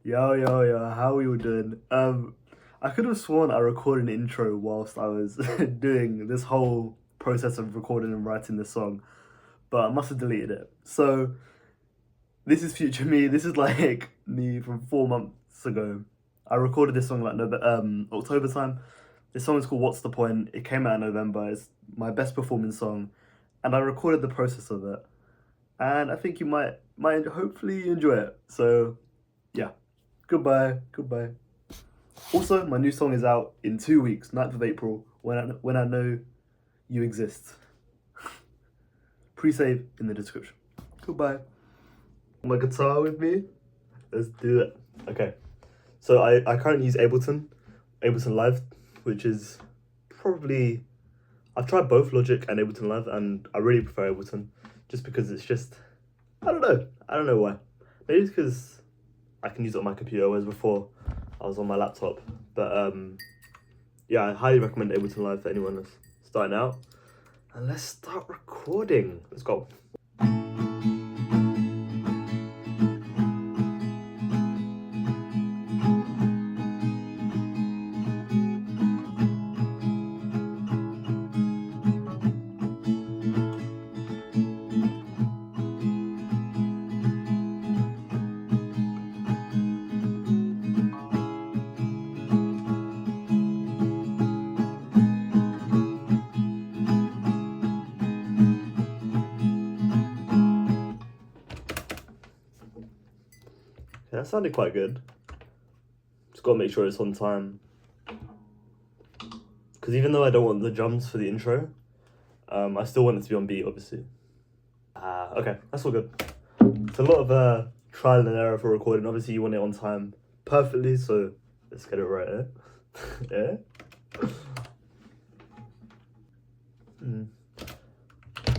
Yo, how are you doing? I could have sworn I recorded an intro whilst I was doing this whole process of recording and writing this song, but I must have deleted it. So this is future me. This is like me from 4 months ago. I recorded this song like October time. This song is called "What's the Point." It came out in November. It's my best performing song, and I recorded the process of it. And I think you might hopefully enjoy it. So yeah, goodbye. Also, my new song is out in 2 weeks, 9th of April, when I know you exist. Pre-save in the description. Goodbye. My guitar with me. Let's do it. Okay. So I currently use Ableton Live, which is probably I've tried both Logic and Ableton Live, and I really prefer Ableton, just because it's just I don't know. I don't know why. Maybe it's because I can use it on my computer, whereas before I was on my laptop. But yeah, I highly recommend Ableton Live for anyone that's starting out. And let's start recording. Let's go. Yeah, that sounded quite good. Just gotta make sure it's on time. Because even though I don't want the drums for the intro, I still want it to be on beat, obviously. Okay, that's all good. It's a lot of trial and error for recording. Obviously, you want it on time perfectly, so let's get it right, eh? Yeah?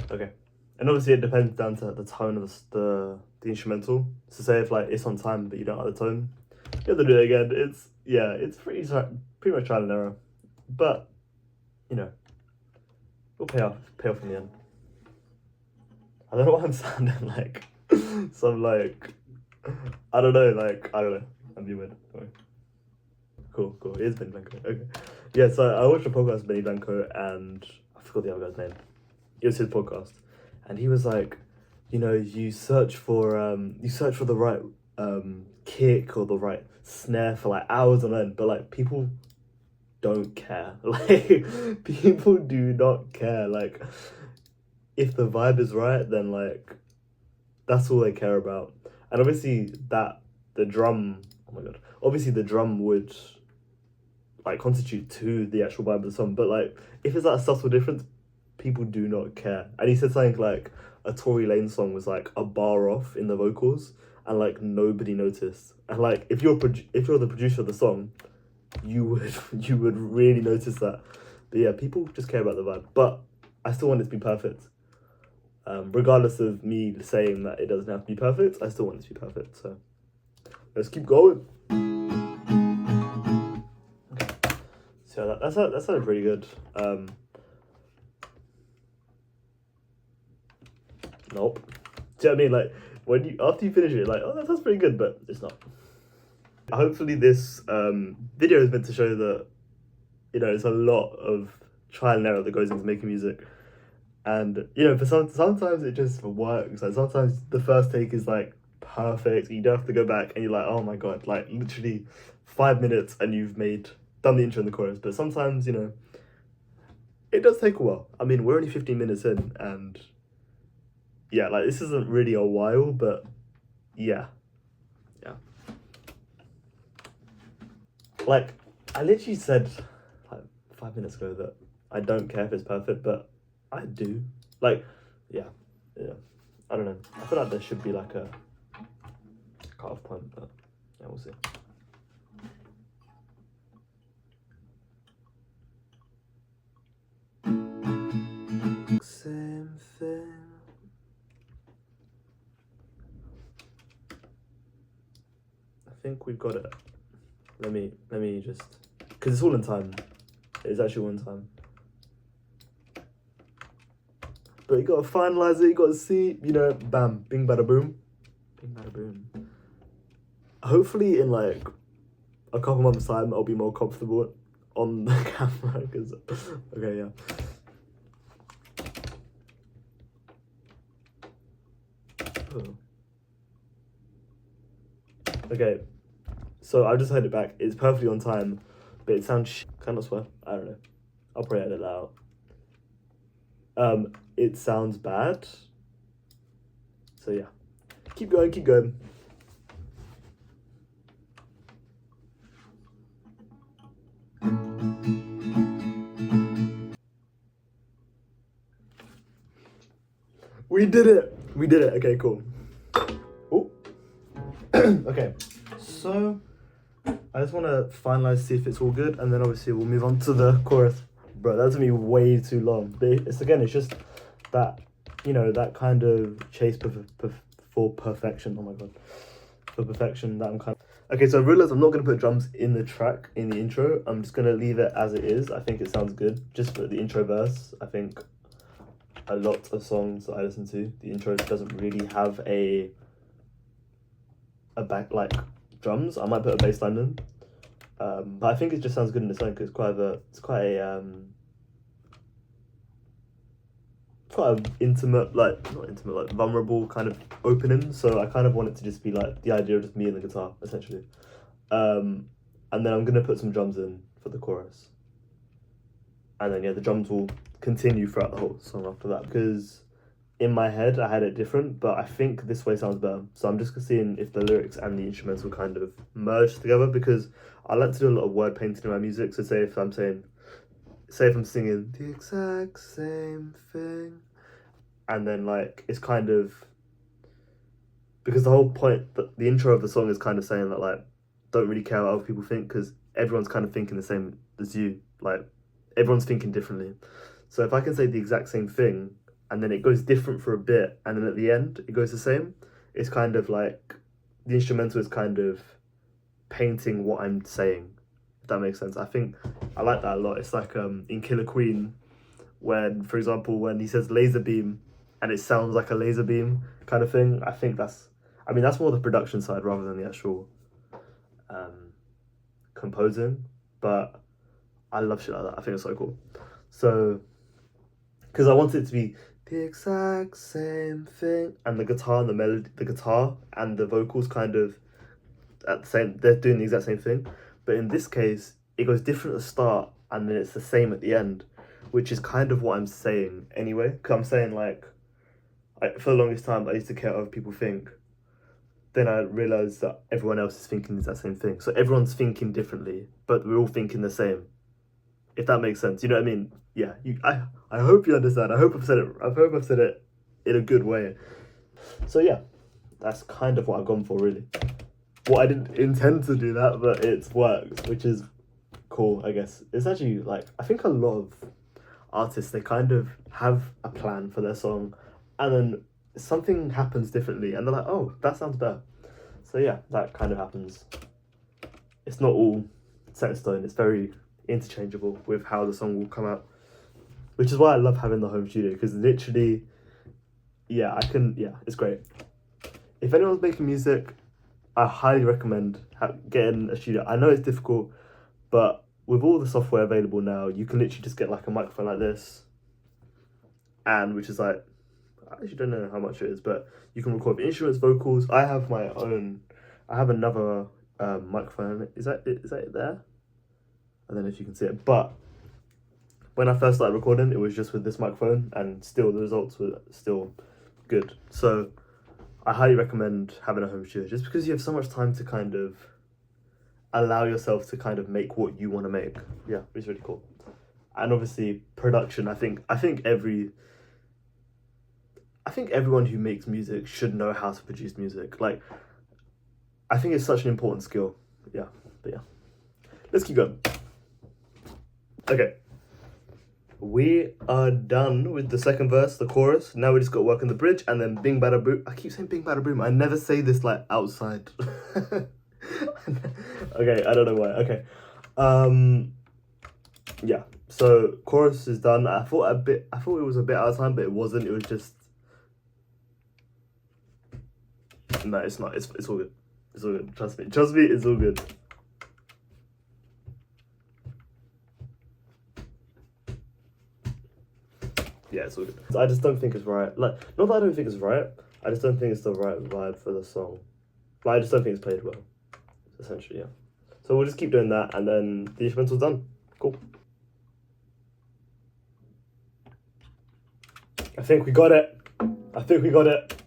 Okay. And obviously it depends down to the tone of the instrumental. So say if like it's on time but you don't like the tone, you have to do it again. It's pretty much trial and error. But, you know, it'll pay off in the end. I don't know what I'm sounding like. Some like I don't know. I'm being weird. Sorry. Cool. It is Benny Blanco. Okay. Yeah, so I watched a podcast with Benny Blanco and I forgot the other guy's name. It was his podcast. And he was like, you search for the right kick or the right snare for like hours on end, but like people don't care. Like people do not care. Like if the vibe is right, then like that's all they care about. And obviously the drum, oh my god, obviously the drum would like constitute to the actual vibe of the song, but like if it's that subtle difference, people do not care. And he said something like a Tory Lane song was like a bar off in the vocals, and like nobody noticed. And like if you're the producer of the song, you would really notice that. But yeah, people just care about the vibe. But I still want it to be perfect. Regardless of me saying that it doesn't have to be perfect, I still want it to be perfect. So let's keep going. Okay. So that sounded pretty good. Nope. Do you know what I mean? Like after you finish it, like, oh, that sounds pretty good, but it's not. Hopefully this video is meant to show that there's a lot of trial and error that goes into making music, and for sometimes it just works. Like sometimes the first take is like perfect. You don't have to go back and you're like, oh my god, like literally 5 minutes and you've done the intro and the chorus. But sometimes it does take a while. I mean, we're only 15 minutes in, and yeah, like this isn't really a while, but yeah. Like, I literally said like 5 minutes ago that I don't care if it's perfect, but I do. Like, yeah. I don't know. I feel like there should be like a cut-off point, but yeah, we'll see. Same thing. I think we've got it. Let me just, because it's all in time. It's actually all in time. But you gotta finalize it, you gotta see, bam, bing bada boom. Bing bada boom. hopefully in like a couple months time I'll be more comfortable on the camera because okay, yeah. Oh. Okay, so I just heard it back. It's perfectly on time, but it sounds kind of swear. I don't know. I'll probably edit it out. It sounds bad. So yeah, keep going, keep going. We did it. We did it. Okay, cool. Oh. Okay, so I just want to finalize, see if it's all good, and then obviously we'll move on to the chorus. Bro, that's gonna be way too long. But it's just that, you know, that kind of chase for perfection. Oh my god, for perfection that I'm kind of. Okay, so I realized I'm not gonna put drums in the track in the intro. I'm just gonna leave it as it is. I think it sounds good. Just for the intro verse, I think a lot of songs that I listen to, the intro doesn't really have a back like drums. I might put a bass line in, but I think it just sounds good in its own because it's quite an intimate, like not intimate, like vulnerable kind of opening. So I kind of want it to just be like the idea of just me and the guitar essentially, and then I'm gonna put some drums in for the chorus, and then yeah, the drums will continue throughout the whole song after that because in my head I had it different, but I think this way sounds better. So I'm just seeing if the lyrics and the instruments will kind of merge together because I like to do a lot of word painting in my music. So say if I'm singing the exact same thing, and then like it's kind of because the whole point, the intro of the song is kind of saying that like don't really care what other people think because everyone's kind of thinking the same as you, like everyone's thinking differently. So if I can say the exact same thing and then it goes different for a bit and then at the end it goes the same, it's kind of like the instrumental is kind of painting what I'm saying, if that makes sense. I think I like that a lot. It's like in Killer Queen when, for example, when he says laser beam and it sounds like a laser beam kind of thing. I think that's more the production side rather than the actual composing, but I love shit like that. I think it's so cool. So because I want it to be the exact same thing, and the guitar and the melody, the guitar and the vocals kind of at the same, they're doing the exact same thing, but in this case it goes different at the start and then it's the same at the end, which is kind of what I'm saying anyway, because I'm saying like for the longest time I used to care what other people think, then I realized that everyone else is thinking the exact same thing, so everyone's thinking differently but we're all thinking the same, if that makes sense. You know what I mean? Yeah, I hope you understand. I hope I've said it in a good way. So yeah, that's kind of what I've gone for really. Well, I didn't intend to do that, but it's worked, which is cool, I guess. It's actually like, I think a lot of artists, they kind of have a plan for their song and then something happens differently and they're like, oh, that sounds better. So yeah, that kind of happens. It's not all set in stone. It's very interchangeable with how the song will come out, which is why I love having the home studio, because literally, yeah, it's great. If anyone's making music, I highly recommend getting a studio. I know it's difficult, but with all the software available now, you can literally just get like a microphone like this, and which is like, I actually don't know how much it is, but you can record instruments, vocals. I have another microphone. Is that it there? I don't know if you can see it, but when I first started recording, it was just with this microphone, and still the results were still good. So I highly recommend having a home studio, just because you have so much time to kind of allow yourself to kind of make what you want to make. Yeah, it's really cool. And obviously production, I think everyone who makes music should know how to produce music. Like, I think it's such an important skill. Yeah, but yeah. Let's keep going. Okay. We are done with the second verse, the chorus. Now we just got to work on the bridge and then bing bada boom. I keep saying bing bada boom. I never say this like outside. Okay, I don't know why. Okay. Yeah. So chorus is done. I thought it was a bit out of time, but it wasn't. It was just, no, it's not. It's all good. It's all good. Trust me. Trust me, it's all good. Yeah, it's all good. I just don't think it's right. Like, not that I don't think it's right. I just don't think it's the right vibe for the song. Like, I just don't think it's played well. Essentially, yeah. So we'll just keep doing that, and then the instrumental's done. Cool. I think we got it. I think we got it.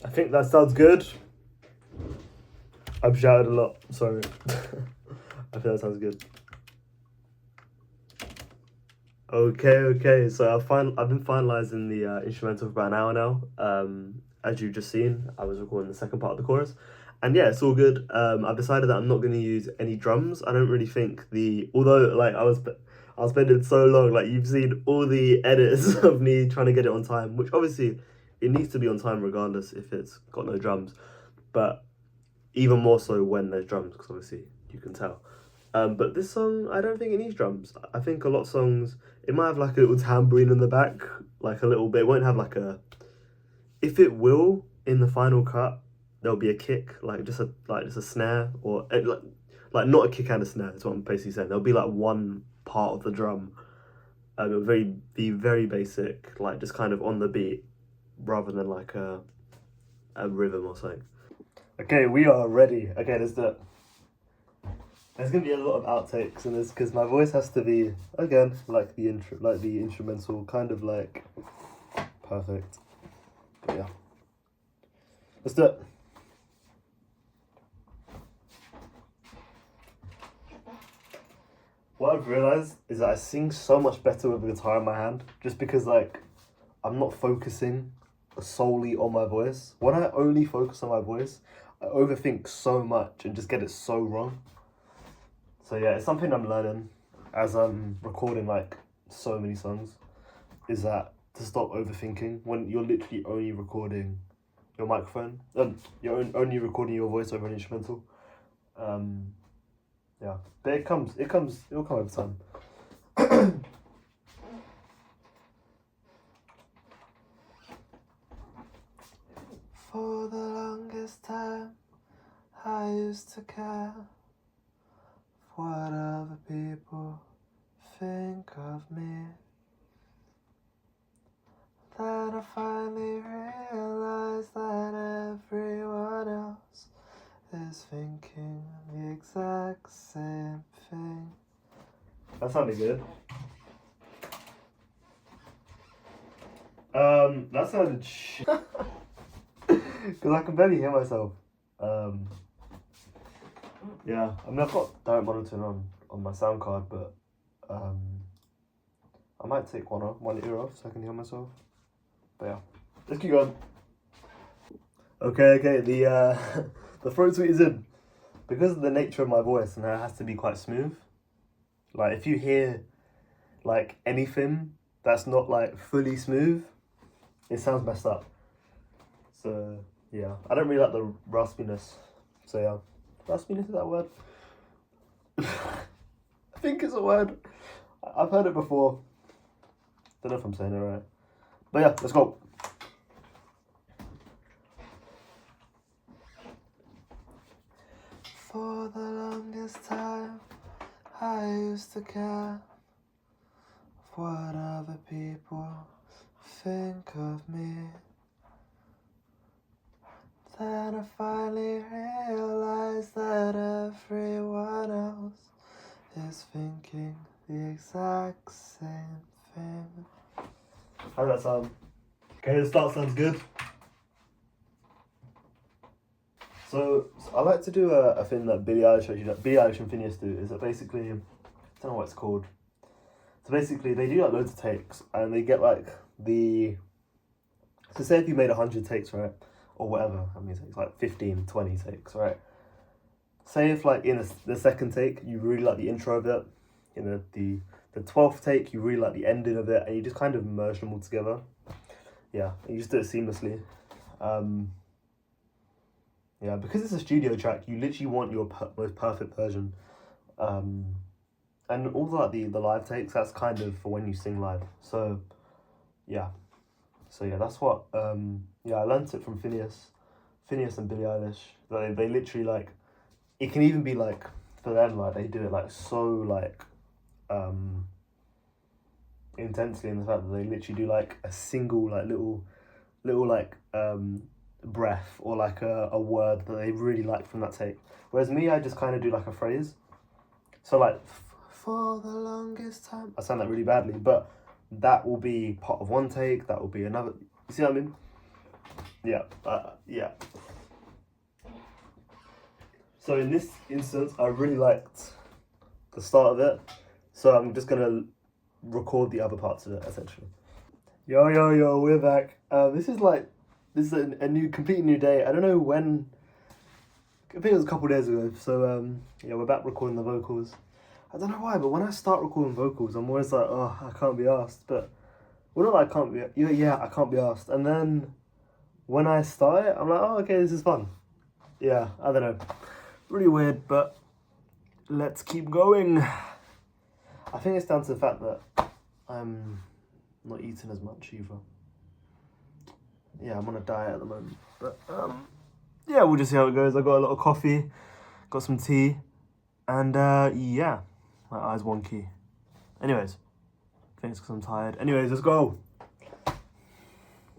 I think that sounds good. I've shouted a lot. Sorry. I think that sounds good. Okay. So I've been finalizing the instrumental for about an hour now. As you've just seen, I was recording the second part of the chorus, and yeah, it's all good. I've decided that I'm not going to use any drums. I don't really think although like I was spending so long, like you've seen all the edits of me trying to get it on time, which obviously it needs to be on time regardless if it's got no drums, but even more so when there's drums, because obviously you can tell. But this song, I don't think it needs drums. I think a lot of songs, it might have like a little tambourine in the back, like a little bit. It won't have like a, if it will, in the final cut, there'll be a kick, like just a snare, or like not a kick and a snare, is what I'm basically saying. There'll be like one part of the drum. It'll be very basic, like just kind of on the beat, rather than like a rhythm or something. Okay, we are ready. Okay, there's gonna be a lot of outtakes in this because my voice has to be again like the instrumental, kind of like perfect. But yeah, let's do it. What I've realized is that I sing so much better with the guitar in my hand, just because like I'm not focusing solely on my voice. When I only focus on my voice, I overthink so much and just get it so wrong. So yeah, it's something I'm learning as I'm recording like so many songs, is that to stop overthinking when you're literally only recording your microphone, only recording your voice over an instrumental. Yeah, but it'll come over time. For the longest time, I used to care what other people think of me. Then I finally realized that everyone else is thinking the exact same thing. That sounded good. That sounded shit. Because I can barely hear myself. Yeah, I mean I've got direct monitoring on my sound card, but I might take one ear off so I can hear myself. But yeah, let's keep going. Okay, the the throat sweet is in. Because of the nature of my voice, and it has to be quite smooth. Like if you hear like anything that's not like fully smooth, it sounds messed up. So yeah, I don't really like the raspiness. So yeah, raspiness, is that a word? I think it's a word. I've heard it before. Don't know if I'm saying it right. But yeah, let's go. For the longest time, I used to care what other people think of me. Then I finally realized that everyone else is thinking the exact same thing. How does that sound? Okay, the start sounds good. So I like to do a thing that Billie Eilish and Phineas do, is that basically, I don't know what it's called. So basically they do like loads of takes and they get like so say if you made 100 takes, right? Or whatever, how many takes, like 15, 20 takes, right? Say if like in the second take, you really like the intro of it, in the 12th take, you really like the ending of it, and you just kind of merge them all together. Yeah, you just do it seamlessly. Yeah, because it's a studio track, you literally want your most perfect version. And all the live takes, that's kind of for when you sing live. So, yeah. So yeah, that's what yeah, I learnt it from Phineas and Billie Eilish. They literally like, it can even be like, for them, like they do it like so like intensely, in the fact that they literally do like a single like little like breath, or like a word that they really like from that take. Whereas me, I just kind of do like a phrase. So like, for the longest time, I sound that really badly, but that will be part of one take, that will be another. You see what I mean? Yeah, yeah. So in this instance, I really liked the start of it, so I'm just gonna record the other parts of it, essentially. Yo, we're back. This is a new, completely new day. I don't know when. I think it was a couple of days ago. So yeah, we're back recording the vocals. I don't know why, but when I start recording vocals, I'm always like, oh, I can't be asked. But well, not like I can't be. Yeah, I can't be asked. And then when I start it, I'm like, oh, okay, this is fun. Yeah, I don't know. Really weird, but let's keep going. I think it's down to the fact that I'm not eating as much either. Yeah, I'm on a diet at the moment. But yeah, we'll just see how it goes. I got a lot of coffee, got some tea, and yeah, my eye's wonky. Anyways, I think it's because I'm tired. Anyways, let's go.